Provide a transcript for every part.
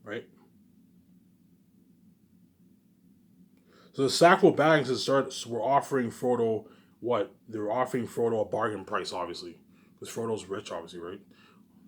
right? So the Sackville Baggins were offering Frodo what? They were offering Frodo a bargain price, obviously, because Frodo's rich, obviously, right?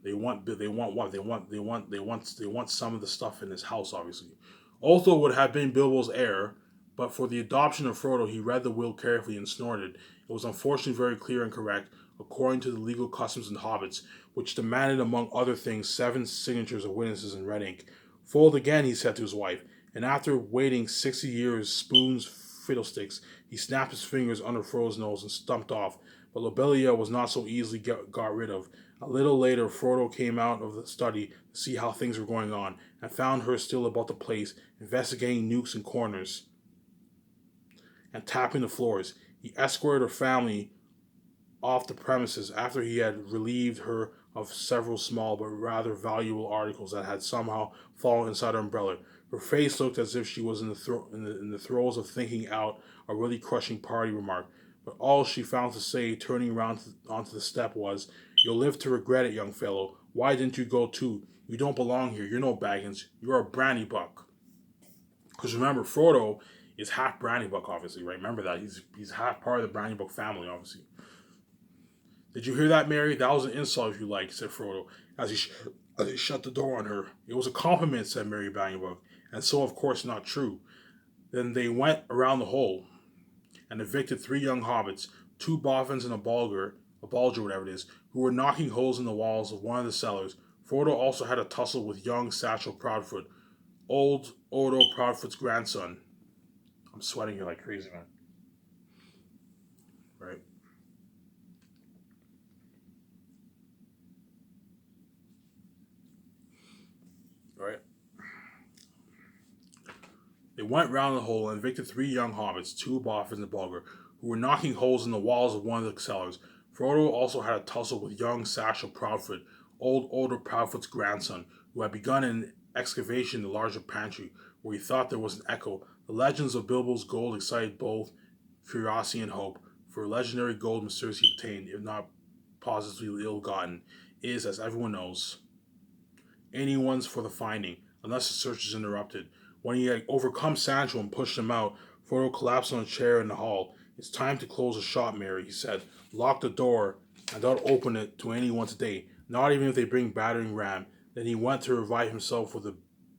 They want what? They want some of the stuff in his house, obviously. Otho would have been Bilbo's heir, but for the adoption of Frodo, he read the will carefully and snorted. It was unfortunately very clear and correct, according to the legal customs in Hobbits, which demanded, among other things, 7 signatures of witnesses in red ink. Fold again, he said to his wife, and after waiting 60 years, spoons, fiddlesticks, he snapped his fingers under Frodo's nose and stumped off. But Lobelia was not so easily got rid of. A little later, Frodo came out of the study to see how things were going on, and found her still about the place, investigating nooks and corners and tapping the floors. He escorted her family off the premises after he had relieved her of several small but rather valuable articles that had somehow fallen inside her umbrella. Her face looked as if she was in the throes of thinking out a really crushing party remark, but all she found to say, turning round onto the step, was, "You'll live to regret it, young fellow. Why didn't you go too? You don't belong here. You're no Baggins. You're a brandy buck." Because remember, Frodo is half brandy buck, obviously, right? Remember that he's half part of the brandy buck family, obviously. "Did you hear that, Mary? That was an insult, if you like," said Frodo, as he shut the door on her. "It was a compliment," said Mary Bannybook, "and so, of course, not true." Then they went around the hole and evicted 3 young hobbits, 2 boffins and a balger, whatever it is, who were knocking holes in the walls of one of the cellars. Frodo also had a tussle with young Satchel Proudfoot, old Odo Proudfoot's grandson. I'm sweating here like crazy, man. Right? Right? They went round the hole and evicted 3 young hobbits, 2 boffins and a bulger, who were knocking holes in the walls of one of the cellars. Frodo also had a tussle with young Satchel Proudfoot, old Older Proudfoot's grandson, who had begun an excavation in the larger pantry, where he thought there was an echo. The legends of Bilbo's gold excited both curiosity and hope, for legendary gold mysteriously obtained, if not positively ill-gotten, is, as everyone knows, anyone's for the finding, unless the search is interrupted. When he had overcome Sancho and pushed him out, Frodo collapsed on a chair in the hall. "It's time to close the shop, Mary," he said. "Lock the door and don't open it to anyone today, not even if they bring battering ram." Then he went to revive himself with a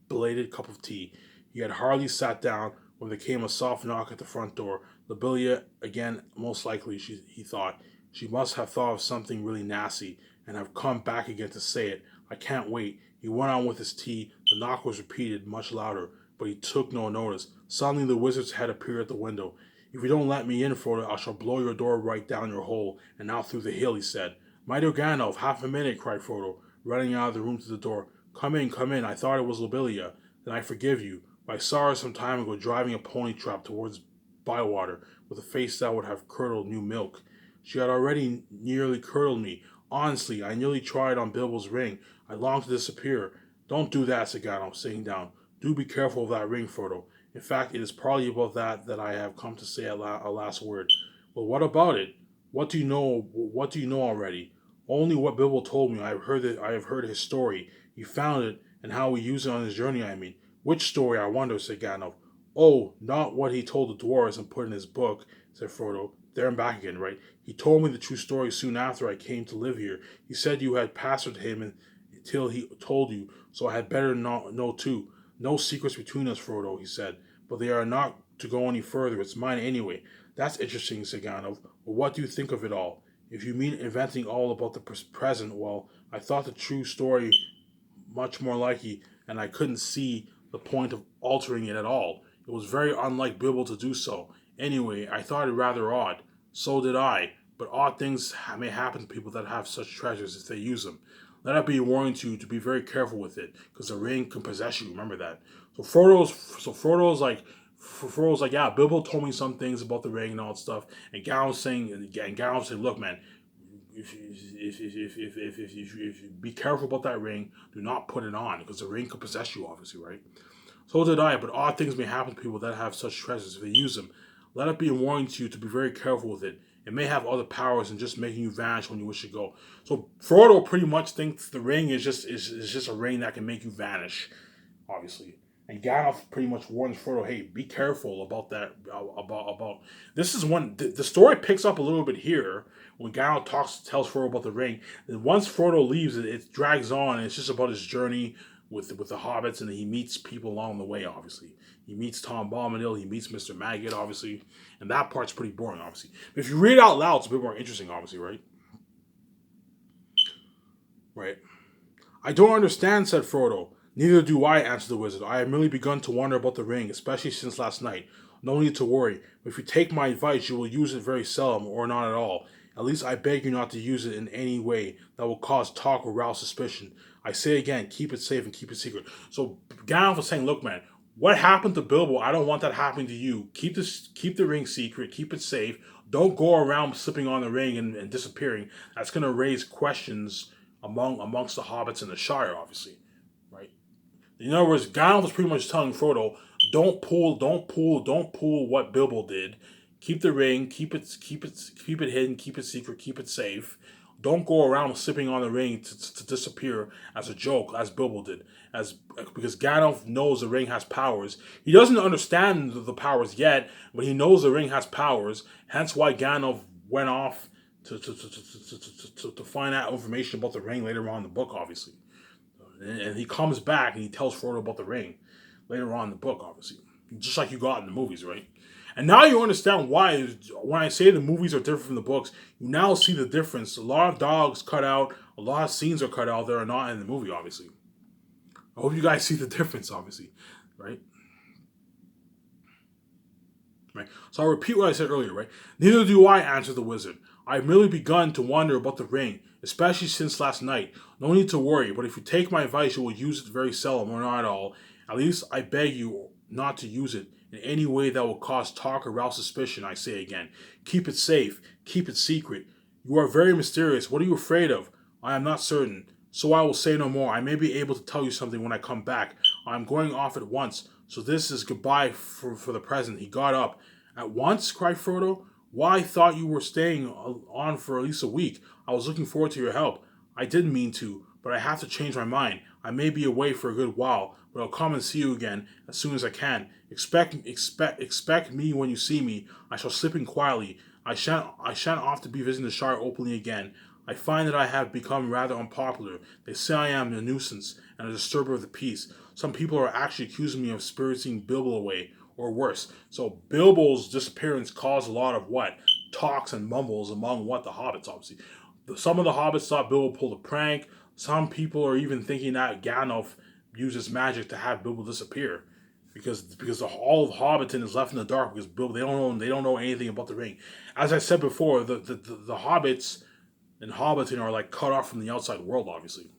belated cup of tea. He had hardly sat down when there came a soft knock at the front door. Lobelia again, most likely, he thought. She must have thought of something really nasty and have come back again to say it. "I can't wait." He went on with his tea. The knock was repeated, much louder, but he took no notice. Suddenly the wizard's head appeared at the window. "If you don't let me in, Frodo, I shall blow your door right down your hole and out through the hill," he said. "My dear Gandalf, half a minute," cried Frodo, running out of the room to the door. Come in, come in. I thought it was Lobelia. Then I forgive you. But I saw her some time ago driving a pony trap towards Bywater with a face that would have curdled new milk. She had already nearly curdled me. Honestly, I nearly tried on Bilbo's ring. I longed to disappear." "Don't do that," said Gandalf, sitting down. "Do be careful of that ring, Frodo. In fact, it is partly about that I have come to say a last word." "Well, what about it? What do you know? What do you know already?" "Only what Bilbo told me. I have heard his story. He found it, and how he used it on his journey. I mean, which story, I wonder?" said Gandalf. "Oh, not what he told the dwarves and put in his book," said Frodo. "There and back again, right? He told me the true story soon after I came to live here. He said you had pestered him until he told you, so I had better not know too. No secrets between us, Frodo," he said. "But they are not to go any further. It's mine anyway." "That's interesting," said Gandalf. "Well, what do you think of it all? If you mean inventing all about the present, well, I thought the true story much more likely, and I couldn't see the point of altering it at all. It was very unlike Bilbo to do so. Anyway, I thought it rather odd. So did I. But odd things may happen to people that have such treasures if they use them. Let it be a warning to you to be very careful with it, because the ring can possess you. Remember that." So Frodo's like, "Yeah, Bilbo told me some things about the ring and all that stuff." And Gandalf saying, "Look, man, if you be careful about that ring, do not put it on, because the ring could possess you, obviously, right?" "So did I, but odd things may happen to people that have such treasures if they use them. Let it be a warning to you to be very careful with it. It may have other powers than just making you vanish when you wish to go." So Frodo pretty much thinks the ring is just a ring that can make you vanish. obviously. And Gandalf pretty much warns Frodo, "Hey, be careful about that. About this is when the story picks up a little bit here when Gandalf tells Frodo about the ring. And once Frodo leaves, it drags on. And it's just about his journey with the hobbits, and he meets people along the way. Obviously, he meets Tom Bombadil, he meets Mister Maggot, obviously, and that part's pretty boring, obviously. But if you read it out loud, it's a bit more interesting, obviously, right? Right. I don't understand," said Frodo. "Neither do I," answered the wizard. "I have merely begun to wonder about the ring, especially since last night. No need to worry. If you take my advice, you will use it very seldom, or not at all. At least I beg you not to use it in any way that will cause talk or rouse suspicion. I say again, keep it safe and keep it secret." So Gandalf was saying, "Look, man, what happened to Bilbo? I don't want that happening to you. Keep the ring secret. Keep it safe. Don't go around slipping on the ring and disappearing. That's going to raise questions amongst the hobbits in the Shire, obviously, right?" In other words, Gandalf was pretty much telling Frodo, don't pull what Bilbo did. Keep the ring, keep it hidden, keep it secret, keep it safe. Don't go around sipping on the ring to disappear as a joke, as Bilbo did. As Because Gandalf knows the ring has powers. He doesn't understand the powers yet, but he knows the ring has powers. Hence why Gandalf went off to find out information about the ring later on in the book, obviously. And he comes back and he tells Frodo about the ring later on in the book, obviously. Just like you got in the movies, right? And now you understand why, when I say the movies are different from the books, you now see the difference. A lot of dogs cut out, a lot of scenes are cut out that are not in the movie, obviously. I hope you guys see the difference, obviously, right? Right. So I'll repeat what I said earlier, right? "Neither do I," answered the wizard. "I have merely begun to wonder about the ring, especially since last night. No need to worry, but if you take my advice, you will use it very seldom or not at all. At least I beg you not to use it in any way that will cause talk or rouse suspicion. I say again, keep it safe, keep it secret. You are very mysterious. What are you afraid of? I am not certain. So I will say no more. I may be able to tell you something when I come back. I am going off at once. So this is goodbye for the present." He got up. "At once?" cried Frodo. "Why, I thought you were staying on for at least a week. I was looking forward to your help. I did mean to, but I have to change my mind. I may be away for a good while, but I'll come and see you again as soon as I can. Expect me when you see me. I shall slip in quietly. I shan't often be visiting the Shire openly again. I find that I have become rather unpopular. They say I am a nuisance and a disturber of the peace. Some people are actually accusing me of spiriting Bilbo away, or worse." So Bilbo's disappearance caused a lot of what? Talks and mumbles among the hobbits, obviously. Some of the hobbits thought Bilbo pulled a prank. Some people are even thinking that Gandalf uses magic to have Bilbo disappear. Because all of Hobbiton is left in the dark because Bilbo, they don't know anything about the ring. As I said before, the hobbits in Hobbiton are like cut off from the outside world, obviously.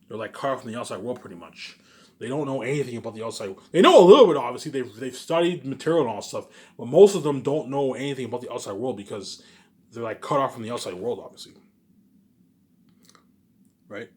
They're like cut off from the outside world pretty much. They don't know anything about the outside. They know a little bit, obviously. They've studied material and all stuff, but most of them don't know anything about the outside world because they're like cut off from the outside world, obviously. Right?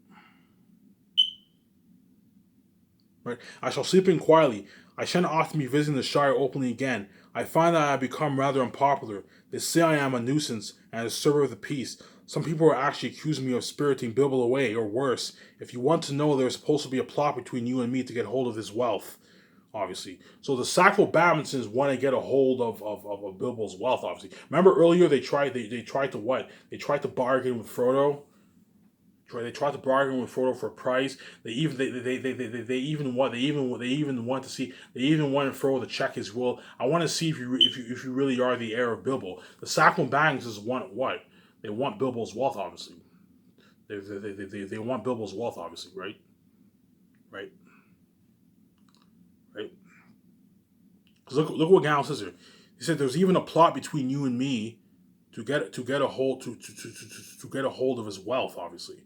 Right? "I shall sleep in quietly. I shan't often be visiting the Shire openly again. I find that I have become rather unpopular. They say I am a nuisance and a disturber of the peace. Some people are actually accusing me of spiriting Bilbo away, or worse. If you want to know, there's supposed to be a plot between you and me to get hold of his wealth, obviously. So the Sackville Badmintons want to get a hold of Bilbo's wealth, obviously. Remember earlier they tried to what? They tried to bargain with Frodo. They tried to bargain with Frodo for a price. They even want to see. They even wanted Frodo to check his will. I want to see if you really are the heir of Bilbo. The Sackville Badmintons want what? They want Bilbo's wealth, obviously. They want Bilbo's wealth, obviously, right? Right? Right? Because look what Gandalf says here. He said there's even a plot between you and me to get a hold to get a hold of his wealth, obviously.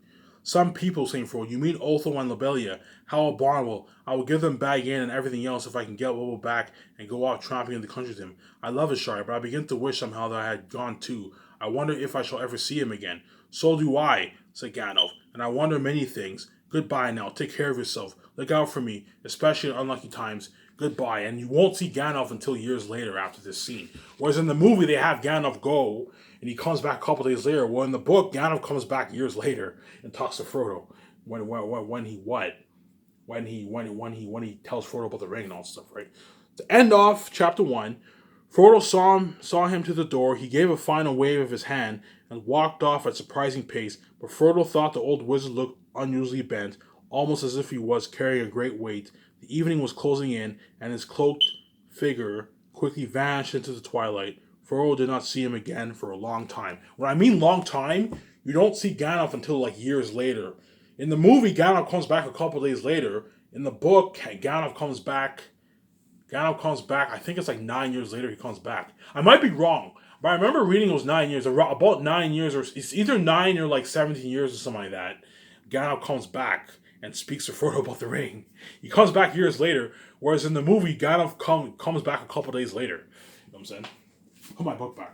Some people, saying for "You mean Otho and Lobelia? How abominable! I will give them back in and everything else if I can get Bilbo back and go out tramping in the country with him. I love his Shire, but I begin to wish somehow that I had gone too. I wonder if I shall ever see him again." "So do I," said Gandalf, "and I wonder many things. Goodbye now. Take care of yourself. Look out for me, especially in unlucky times. Goodbye." And you won't see Gandalf until years later after this scene. Whereas in the movie, they have Gandalf go and he comes back a couple days later. Well, in the book, Gandalf comes back years later and talks to Frodo when he what? when he tells Frodo about the ring and all that stuff, right? To end off chapter 1, Frodo saw him to the door. He gave a final wave of his hand and walked off at surprising pace. But Frodo thought the old wizard looked unusually bent, almost as if he was carrying a great weight. The evening was closing in, and his cloaked figure quickly vanished into the twilight. Frodo did not see him again for a long time. When I mean long time, you don't see Gandalf until like years later. In the movie, Gandalf comes back a couple days later. In the book, Gandalf comes back. I think it's like 9 years later he comes back. I might be wrong, but I remember reading it was 9 years, about 9 years, or it's either 9 or like 17 years or something like that. Gandalf comes back and speaks to Frodo about the ring. He comes back years later, whereas in the movie, Gandalf comes back a couple days later. You know what I'm saying? Put my book back.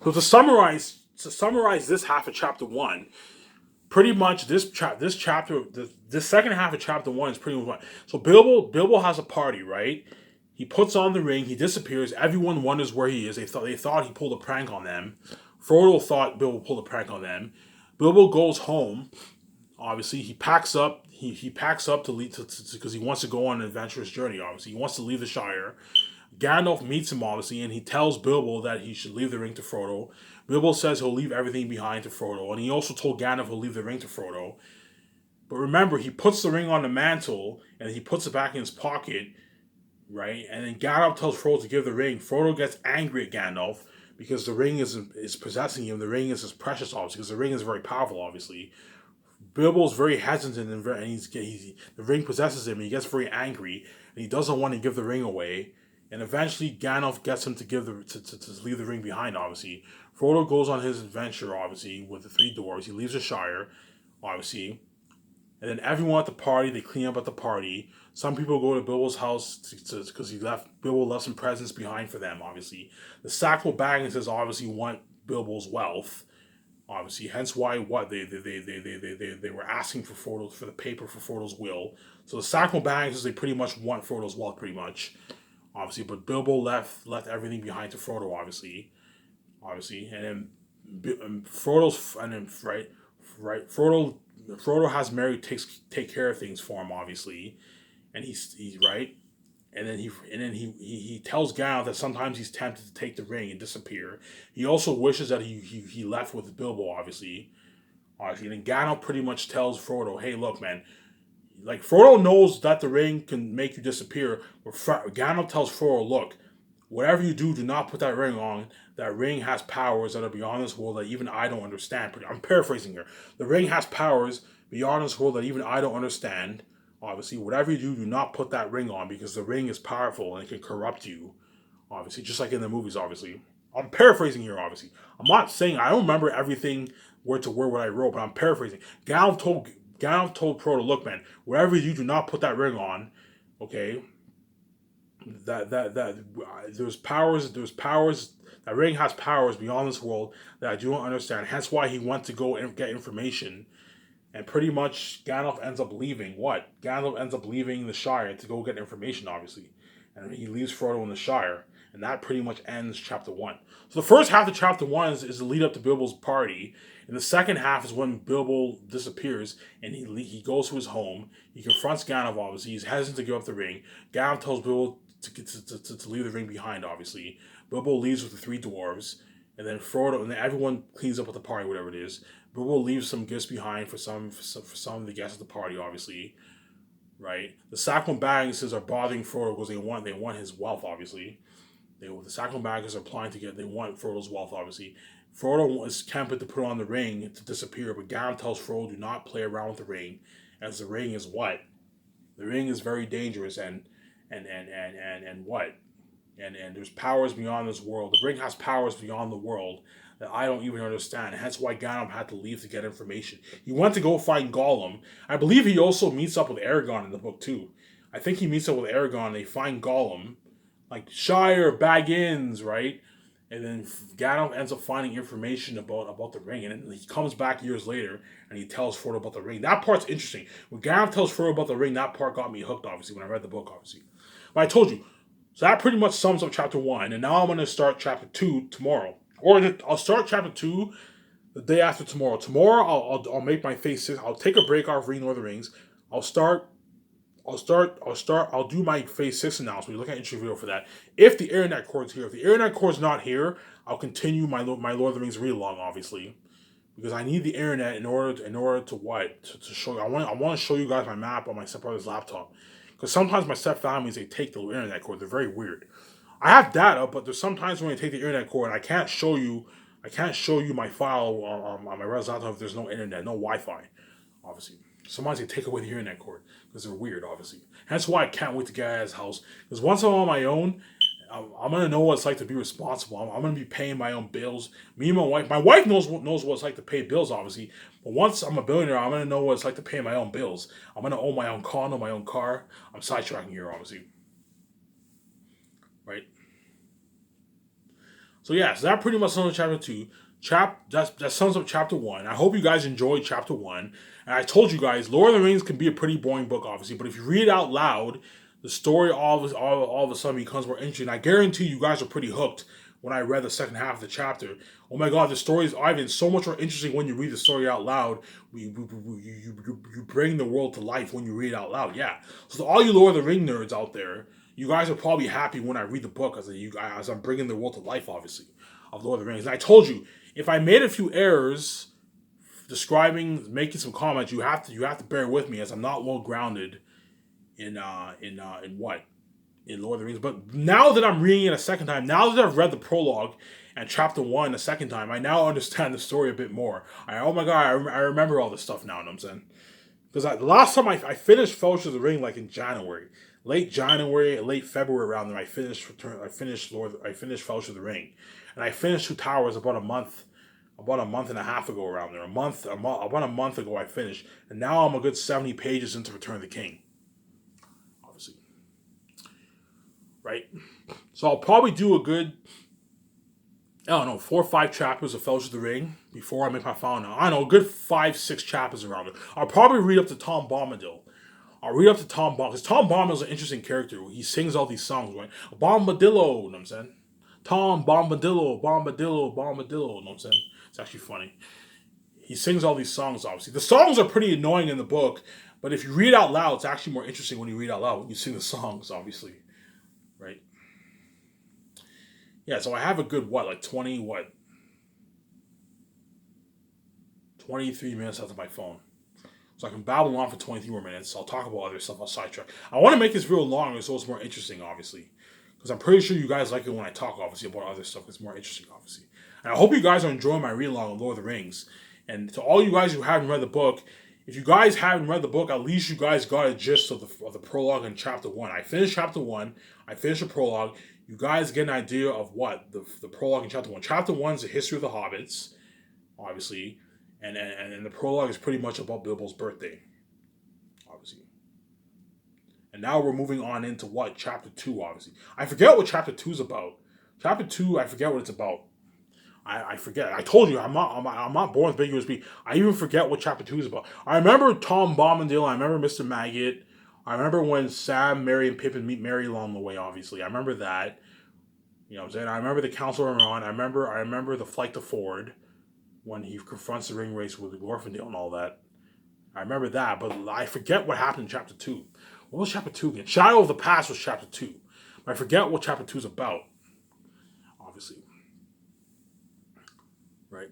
So to summarize this half of chapter 1, pretty much this second half of chapter 1 is pretty much. So Bilbo has a party, right? He puts on the ring. He disappears. Everyone wonders where he is. They thought he pulled a prank on them. Frodo thought Bilbo pulled a prank on them. Bilbo goes home. Obviously, he packs up. He packs up to leave because he wants to go on an adventurous journey. Obviously, he wants to leave the Shire. Gandalf meets him, obviously, and he tells Bilbo that he should leave the ring to Frodo. Bilbo says he'll leave everything behind to Frodo, and he also told Gandalf he'll leave the ring to Frodo. But remember, he puts the ring on the mantle, and he puts it back in his pocket, right? And then Gandalf tells Frodo to give the ring. Frodo gets angry at Gandalf because the ring is possessing him. The ring is his precious, obviously, because the ring is very powerful, obviously. Bilbo's very hesitant, and the ring possesses him, and he gets very angry, and he doesn't want to give the ring away. And eventually, Gandalf gets him to leave the ring behind, obviously. Frodo goes on his adventure, obviously, with the three dwarves. He leaves the Shire, obviously. And then everyone at the party, they clean up at the party. Some people go to Bilbo's house because Bilbo left some presents behind for them, obviously. The Sackville Bagginses obviously want Bilbo's wealth, obviously. Hence why they were asking for the paper for Frodo's will. So the Sackville Bagginses, they pretty much want Frodo's wealth, pretty much. Obviously, but Bilbo left everything behind to Frodo, obviously, and then Frodo has Merry take care of things for him, obviously, and he's right, and then he tells Gandalf that sometimes he's tempted to take the ring and disappear. He also wishes that he left with Bilbo, obviously, and then Gandalf pretty much tells Frodo, "Hey, look, man." Like, Frodo knows that the ring can make you disappear, but Gandalf tells Frodo, look, whatever you do not put that ring on. That ring has powers that are beyond this world that even I don't understand. I'm paraphrasing here. The ring has powers beyond this world that even I don't understand. Obviously, whatever you do not put that ring on because the ring is powerful and it can corrupt you. Obviously, just like in the movies, obviously. I'm paraphrasing here, obviously. I'm not saying I don't remember everything word to word what I wrote, but I'm paraphrasing. Gandalf told Frodo, look, man, wherever you do not put that ring on, okay, that there's powers, that ring has powers beyond this world that I do not understand. Hence why he went to go and get information. And pretty much Gandalf ends up leaving what? Gandalf ends up leaving the Shire to go get information, obviously. And he leaves Frodo in the Shire. And that pretty much ends chapter 1. So the first half of chapter 1 is the lead up to Bilbo's party. And the second half is when Bilbo disappears and he goes to his home. He confronts Gandalf, obviously. He's hesitant to give up the ring. Gandalf tells Bilbo to leave the ring behind, obviously. Bilbo leaves with the three dwarves. And then everyone cleans up at the party, whatever it is. Bilbo leaves some gifts behind for some of the guests at the party, obviously. Right? The Sackville Bagginses are bothering Frodo because they want his wealth, obviously. The Sackville Bagginses are applying to they want Frodo's wealth, obviously. Frodo is tempted to put on the ring to disappear, but Gandalf tells Frodo do not play around with the ring, as the ring is what? The ring is very dangerous and what? And there's powers beyond this world. The ring has powers beyond the world that I don't even understand. Hence why Gandalf had to leave to get information. He went to go find Gollum. I believe he also meets up with Aragorn in the book too. I think he meets up with Aragorn and they find Gollum. Like Shire, Baggins, right? And then Gandalf ends up finding information about the ring. And then he comes back years later and he tells Frodo about the ring. That part's interesting. When Gandalf tells Frodo about the ring, that part got me hooked, obviously, when I read the book, obviously. But I told you, so that pretty much sums up chapter 1. And now I'm going to start chapter 2 tomorrow. Or I'll start chapter 2 the day after tomorrow. Tomorrow I'll make my phase 6. I'll take a break off reading Lord of the Rings. I'll do my phase 6 announcement. Look at intro video for that. If the internet cord's here. If the internet cord's not here, I'll continue my Lord of the Rings read along, obviously. Because I need the internet in order to what? To show you. I want to show you guys my map on my stepbrother's laptop. Because sometimes my stepfamilies, they take the internet cord. They're very weird. I have data, but there's sometimes when I take the internet cord, I can't show you my file on my brother's laptop if there's no internet, no Wi-Fi, obviously. Sometimes they take away the internet cord because they're weird, obviously. That's why I can't wait to get out of his house. Because once I'm on my own, I'm gonna know what it's like to be responsible. I'm gonna be paying my own bills. Me and my wife knows what it's like to pay bills, obviously. But once I'm a billionaire, I'm gonna know what it's like to pay my own bills. I'm gonna own my own condo, my own car. I'm sidetracking here, obviously. Right. So yeah, so that pretty much sums up chapter 2. That sums up chapter 1. I hope you guys enjoyed chapter 1. And I told you guys, Lord of the Rings can be a pretty boring book, obviously, but if you read it out loud, the story all of a sudden becomes more interesting. I guarantee you guys are pretty hooked when I read the second half of the chapter. Oh my god, the story is Ivan so much more interesting when you read the story out loud. You bring the world to life when you read it out loud. Yeah. So to all you Lord of the Ring nerds out there, you guys are probably happy when I read the book as I'm bringing the world to life, obviously, of Lord of the Rings. And I told you, if I made a few errors making some comments, you have to bear with me as I'm not well grounded in Lord of the Rings. But now that I'm reading it a second time, now that I've read the prologue and chapter 1 a second time, I now understand the story a bit more. Oh my god, I remember all this stuff now. You know what I'm saying? Because the last time I finished Fellowship of the Ring, like in January, late February around there, I finished Fellowship of the Ring, and I finished Two Towers about a month and a half ago around there. About a month ago I finished, and now I'm a good 70 pages into Return of the King. Obviously, right? So I'll probably do a good, 4 or 5 chapters of Fellowship of the Ring before I make my final. I don't know, a good 5-6 chapters around it. I'll probably read up to Tom Bombadil. Because Tom Bombadil's an interesting character. He sings all these songs, right? Bombadillo, you know what I'm saying? Tom Bombadillo, Bombadillo, Bombadillo, you know what I'm saying? It's actually funny. He sings all these songs, obviously. The songs are pretty annoying in the book, but if you read out loud, it's actually more interesting when you read out loud, when you sing the songs, obviously. Right? Yeah, so I have a good, 23 minutes after my phone. So I can babble on for 23 more minutes. I'll talk about other stuff. I'll sidetrack. I want to make this real longer so it's more interesting, obviously. Because I'm pretty sure you guys like it when I talk, obviously, about other stuff. It's more interesting, obviously. And I hope you guys are enjoying my read-along of Lord of the Rings. And to all you guys who haven't read the book, if you guys haven't read the book, at least you guys got a gist of the prologue in chapter 1. I finished chapter 1. I finished the prologue. You guys get an idea of what the prologue in chapter 1. Chapter 1 is the history of the hobbits, obviously. And the prologue is pretty much about Bilbo's birthday, obviously. And now we're moving on into chapter 2, obviously. I forget what chapter 2 is about. Chapter 2, I forget what it's about. I forget. I told you I'm not born with big USB. I even forget what chapter 2 is about. I remember Tom Bombadil. I remember Mr. Maggot. I remember when Sam, Merry, and Pippin meet Merry along the way. Obviously, I remember that. You know what I'm saying? I remember the Council of Ron. I remember the flight to Ford when he confronts the ring race with Glorfindel and all that. I remember that, but I forget what happened in chapter 2. What was chapter 2 again? Shadow of the Past was chapter 2. But I forget what chapter 2 is about. Obviously. Right?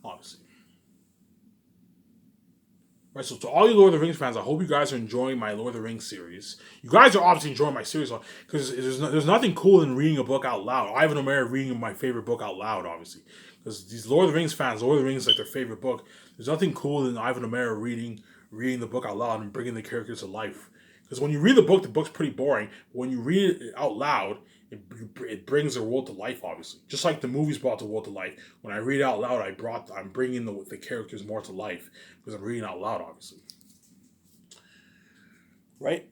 Obviously. Right, so to all you Lord of the Rings fans, I hope you guys are enjoying my Lord of the Rings series. You guys are obviously enjoying my series because there's nothing cool in reading a book out loud. Ivan O'Mara reading my favorite book out loud, obviously. Because these Lord of the Rings fans, Lord of the Rings is like their favorite book. There's nothing cool in Ivan O'Mara reading the book out loud and bringing the characters to life. Because when you read the book's pretty boring. When you read it out loud, it brings the world to life, obviously. Just like the movies brought the world to life. When I read it out loud, I'm bringing the characters more to life because I'm reading out loud, obviously. Right?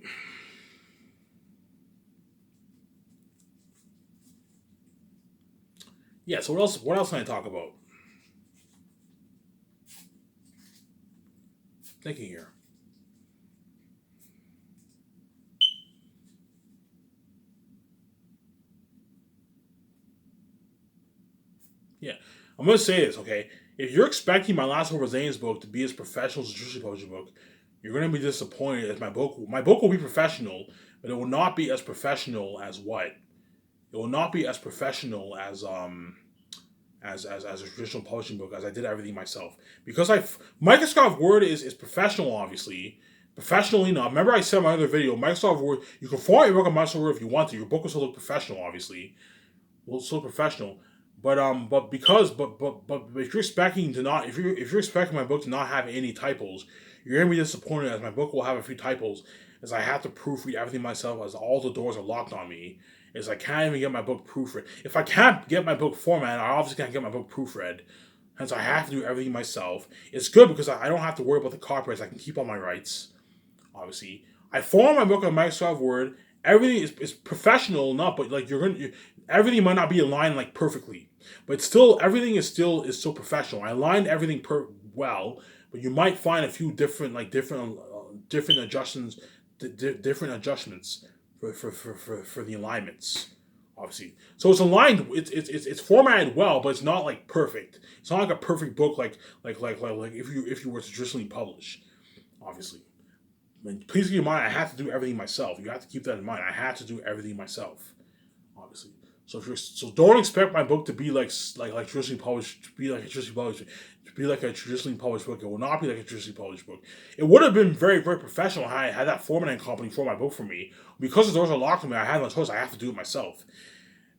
Yeah, so what else can I talk about? Thinking here. Yeah, I'm gonna say this, okay? If you're expecting my Last Hope for Zane's book to be as professional as a traditional publishing book, you're gonna be disappointed. As my book, will be professional, but it will not be as professional as what? It will not be as professional as a traditional publishing book, as I did everything myself. Because Microsoft Word is professional, obviously. Professional enough. Remember I said in my other video, Microsoft Word, you can format your book on Microsoft Word if you want to. Your book will still look professional, obviously. Will still look professional. But if you're expecting to not if you're expecting my book to not have any typos, you're gonna be disappointed, as my book will have a few typos, as I have to proofread everything myself, as all the doors are locked on me, as I can't even get my book proofread. If I can't get my book formatted, I obviously can't get my book proofread. Hence, I have to do everything myself. It's good because I don't have to worry about the copyrights. I can keep all my rights. Obviously, I format my book on Microsoft Word. Everything is professional enough, but like everything might not be aligned like perfectly, but still everything is still professional. I aligned everything well, but you might find a few different adjustments, different adjustments for the alignments, obviously. So it's aligned. It's formatted well, but it's not like perfect. It's not like a perfect book like if you were to traditionally publish, obviously. And please keep in mind, I have to do everything myself. You have to keep that in mind. I have to do everything myself, obviously. So don't expect my book to be like traditionally published, to be like a traditionally published, to be like a traditionally published book. It will not be like a traditionally published book. It would have been very, very professional had I had that formatting company for my book for me. Because the doors are locked on me, I have no choice. I have to do it myself.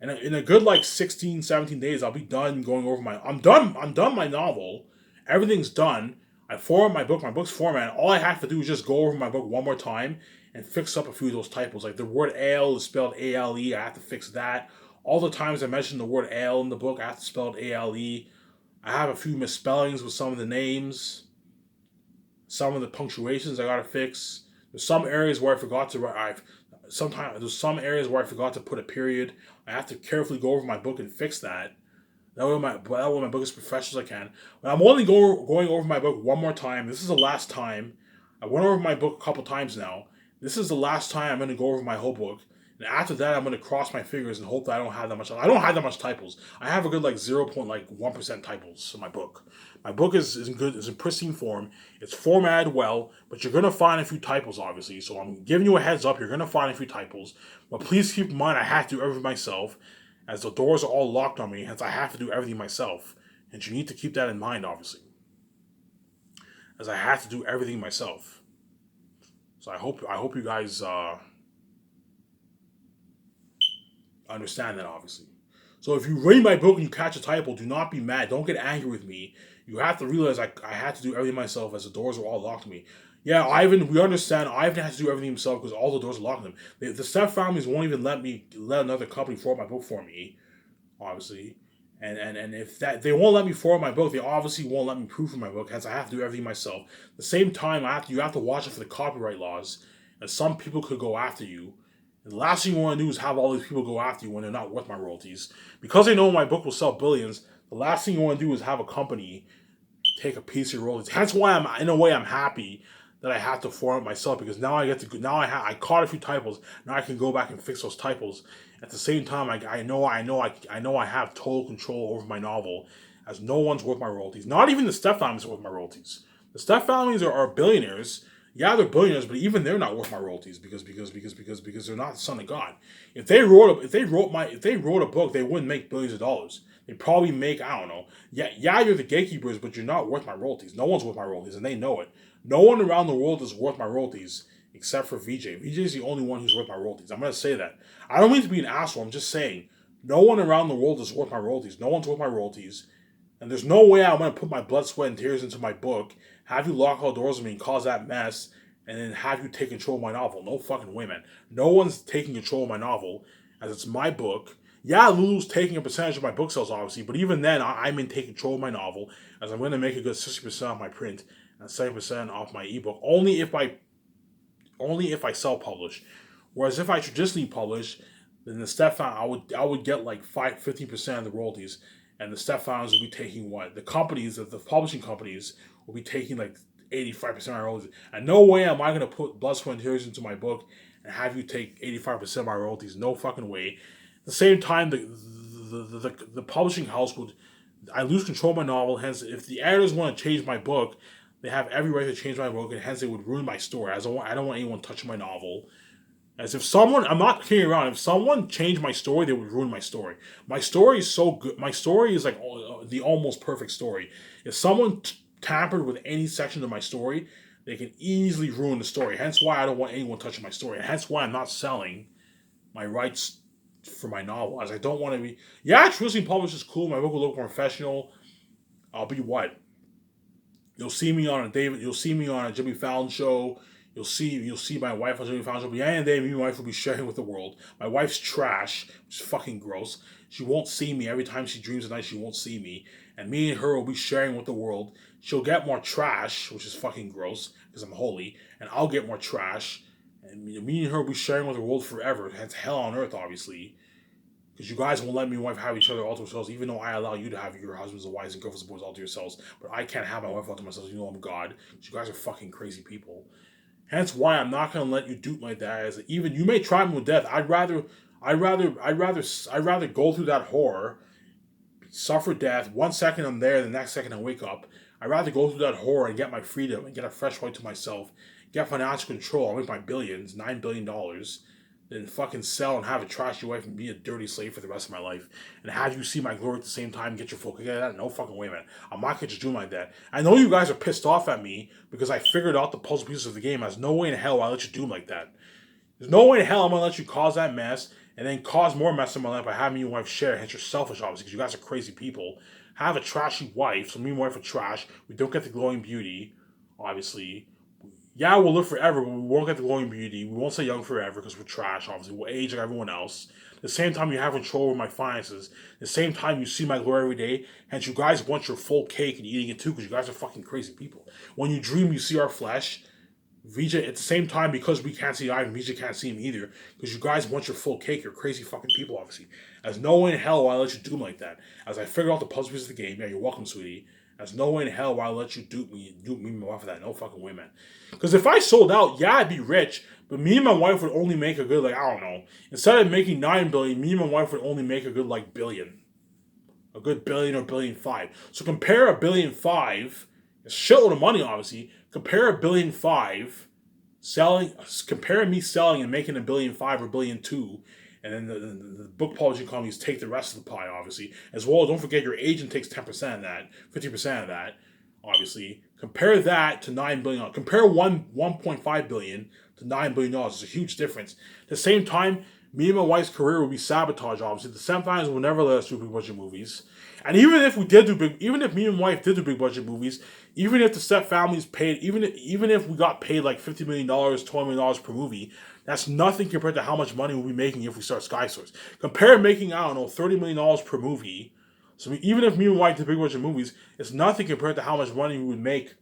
And in a good like 16, 17 days, I'll be done going over my. I'm done my novel. Everything's done. I format my book. My book's formatted. All I have to do is just go over my book one more time and fix up a few of those typos. Like the word ale is spelled A-L-E. I have to fix that. All the times I mentioned the word ale in the book, I have to spell it A-L-E. I have a few misspellings with some of the names. Some of the punctuations I gotta fix. There's some areas where I forgot to write. There's some areas where I forgot to put a period. I have to carefully go over my book and fix that. That way my book is professional as I can. But I'm only going over my book one more time. This is the last time. I went over my book a couple times now. This is the last time I'm going to go over my whole book. And after that, I'm going to cross my fingers and hope that I don't have that much. I don't have that much typos. I have a good like 0.1% typos in my book. My book is in good, is in pristine form. It's formatted well, but you're gonna find a few typos, obviously. So I'm giving you a heads up. You're gonna find a few typos, but please keep in mind I have to do everything myself, as the doors are all locked on me. Hence, I have to do everything myself, and you need to keep that in mind, obviously, as I have to do everything myself. So I hope you guys understand that, obviously. So if you read my book and you catch a typo, do not be mad. Don't get angry with me. You have to realize I had to do everything myself, as the doors were all locked to me. Yeah, Ivan, we understand. Ivan has to do everything himself because all the doors are locked to him. The step families won't even let another company forward my book for me, obviously. And if that they won't let me forward my book, they obviously won't let me proof my book. Hence, I have to do everything myself. At the same time, you have to watch it for the copyright laws, and some people could go after you. And the last thing you want to do is have all these people go after you when they're not worth my royalties. Because they know my book will sell billions, the last thing you want to do is have a company take a piece of your royalties. Hence why in a way, I'm happy that I have to format myself, because now I get to I caught a few typos. Now I can go back and fix those typos. At the same time, I know I have total control over my novel, as no one's worth my royalties. Not even the step families are worth my royalties. The step families are billionaires. Yeah, they're billionaires, but even they're not worth my royalties, because they're not the son of God. If they wrote a book, they wouldn't make billions of dollars. They'd probably make, I don't know. Yeah, you're the gatekeepers, but you're not worth my royalties. No one's worth my royalties, and they know it. No one around the world is worth my royalties except for VJ. VJ is the only one who's worth my royalties. I'm gonna say that. I don't mean to be an asshole. I'm just saying, no one around the world is worth my royalties. No one's worth my royalties. And there's no way I'm going to put my blood, sweat, and tears into my book, have you lock all doors on me and cause that mess, and then have you take control of my novel. No fucking way, man. No one's taking control of my novel, as it's my book. Yeah, Lulu's taking a percentage of my book sales, obviously, but even then, I'm in taking control of my novel, as I'm going to make a good 60% off my print and 70% off my ebook, only if I self-publish. Whereas if I traditionally publish, then the step founder, I would get like 15% of the royalties, and the step founders will be taking what? The publishing companies will be taking like 85% of my royalties. And no way am I going to put blood, sweat, and tears into my book and have you take 85% of my royalties. No fucking way. At the same time, the publishing house would I lose control of my novel. Hence, if the editors want to change my book, they have every right to change my book, and hence they would ruin my story. I don't want anyone touching my novel. As if someone, I'm not kidding around. If someone changed my story, they would ruin my story. My story is so good. My story is like the almost perfect story. If someone tampered with any section of my story, they can easily ruin the story. Hence why I don't want anyone touching my story. And hence why I'm not selling my rights for my novel, as I don't want to be. Yeah, traditionally published is cool. My book will look more professional. I'll be what? You'll see me on a David. You'll see me on a Jimmy Fallon show. You'll see my wife on Jimmy Fallon show. But yeah, and day, me and my wife will be sharing with the world. My wife's trash, which is fucking gross. She won't see me every time she dreams at night. She won't see me, and me and her will be sharing with the world. She'll get more trash, which is fucking gross because I'm holy, and I'll get more trash. And me and her will be sharing with the world forever. It's hell on earth, obviously. Because you guys won't let me and wife have each other all to yourselves, even though I allow you to have your husbands and wives and girlfriends and boys all to yourselves. But I can't have my wife all to myself. You know I'm God. You guys are fucking crazy people. Hence why I'm not gonna let you dupe like that. As even you may try me with death. I'd rather go through that horror, suffer death. 1 second I'm there, the next second I wake up. I'd rather go through that horror and get my freedom and get a fresh right to myself, get financial control, I'll make my billions, $9 billion, than fucking sell and have a trashy wife and be a dirty slave for the rest of my life. And have you see my glory at the same time and get your full kick out of that? No fucking way, man. I'm not gonna just do like that. I know you guys are pissed off at me because I figured out the puzzle pieces of the game. There's no way in hell I'll let you do like that. There's no way in hell I'm gonna let you cause that mess and then cause more mess in my life by having your wife share. Hence, you're selfish, obviously, because you guys are crazy people. Have a trashy wife, so me and my wife are trash. We don't get the glowing beauty, obviously. Yeah, we'll live forever, but we won't get the glowing beauty. We won't stay young forever because we're trash, obviously. We'll age like everyone else. At the same time, you have control over my finances. At the same time, you see my glory every day. Hence, you guys want your full cake and eating it too because you guys are fucking crazy people. When you dream, you see our flesh. Vijay, at the same time, because we can't see Ivan, Vijay can't see him either. Because you guys want your full cake. You're crazy fucking people, obviously. As no way in hell will I let you do him like that. As I figure out the puzzle pieces of the game, yeah, you're welcome, sweetie. There's no way in hell will I let you dupe me and my wife for that. No fucking way, man. Because if I sold out, yeah, I'd be rich, but me and my wife would only make a good, like, I don't know. Instead of making 9 billion, me and my wife would only make a good, like, billion. A good billion or billion five. So compare a billion five, a shitload of money, obviously. Compare a billion five, compare me selling and making a billion five or billion two, and then the book publishing companies take the rest of the pie, obviously. As well, don't forget your agent takes 10% of that, 50% of that, obviously. Compare that to $9 billion. Compare 1.5 billion to $9 billion. It's a huge difference. At the same time, me and my wife's career will be sabotaged, obviously. The Sometimes will never let us do big budget movies. And even if me and my wife did do big budget movies, even if the step families paid, even if we got paid like $50 million, $20 million per movie, that's nothing compared to how much money we'll be making if we start Sky Source. Compare making, I don't know, $30 million per movie. So even if me and my wife did big budget movies, it's nothing compared to how much money we would make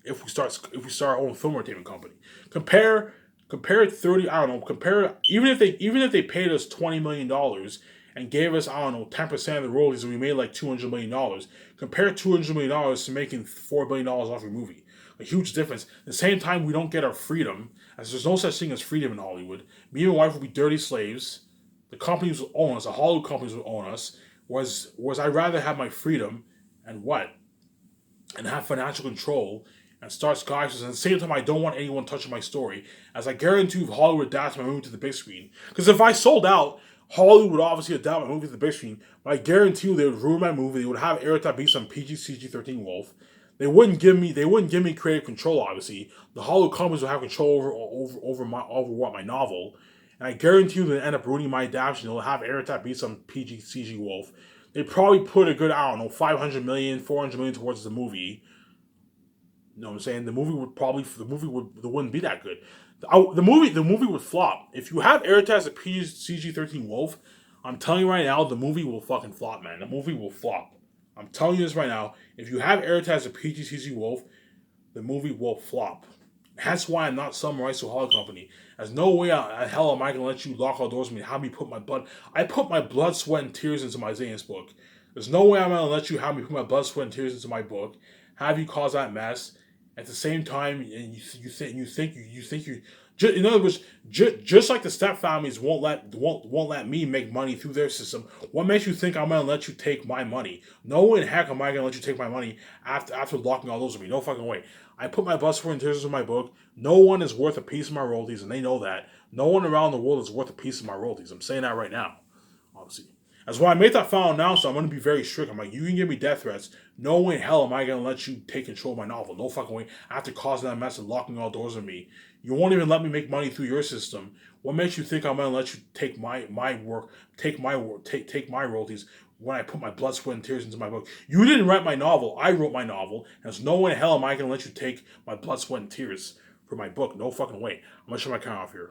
if we start our own film entertainment company. Compare 30. I don't know. Compare even if they paid us $20 million and gave us, I don't know, 10% of the royalties, and we made like $200 million. Compare $200 million to making $4 billion off your movie. A huge difference. At the same time, we don't get our freedom, as there's no such thing as freedom in Hollywood. Me and my wife will be dirty slaves. The companies will own us. The Hollywood companies will own us. Whereas I'd rather have my freedom and have financial control and start skyscrapers. At the same time, I don't want anyone touching my story, as I guarantee you, if Hollywood adapts my movie to the big screen. Because if I sold out, Hollywood would obviously adapt my movie to the big screen, but I guarantee you they would ruin my movie. They would have airtime based on PG-13 Wolf. They wouldn't give me creative control. Obviously, the Hollywood companies would have control over my novel, and I guarantee you they end up ruining my adaptation. They'll have airtime based on PG-CG Wolf. They probably put a good, I don't know, 500 million, 400 million towards the movie. You know what I'm saying? The movie wouldn't be that good. The movie would flop. If you have airtime as a PG-13 Wolf, I'm telling you right now, the movie will fucking flop, man. The movie will flop. I'm telling you this right now. If you have airtime as a PG-13 Wolf, the movie will flop. That's why I'm not selling rights to a Hollywood company. There's no way in hell am I going to let you lock all doors with me and have me put my blood. I put my blood, sweat, and tears into my Zane's book. There's no way I'm going to let you have me put my blood, sweat, and tears into my book, have you cause that mess. At the same time, and you think In other words, just like the step families won't let me make money through their system, what makes you think I'm gonna let you take my money? No in heck am I gonna let you take my money after locking all those of me. No fucking way. I put my blood, sweat, and tears in my book. No one is worth a piece of my royalties, and they know that. No one around the world is worth a piece of my royalties. I'm saying that right now, obviously. That's why I made that final announcement. I'm going to be very strict. I'm like, you can give me death threats. No way in hell am I going to let you take control of my novel. No fucking way. After causing that mess and locking all doors on me, you won't even let me make money through your system. What makes you think I'm going to let you take my work, take my royalties when I put my blood, sweat, and tears into my book? You didn't write my novel. I wrote my novel. And there's no way in hell am I going to let you take my blood, sweat, and tears for my book. No fucking way. I'm going to shut my camera off here.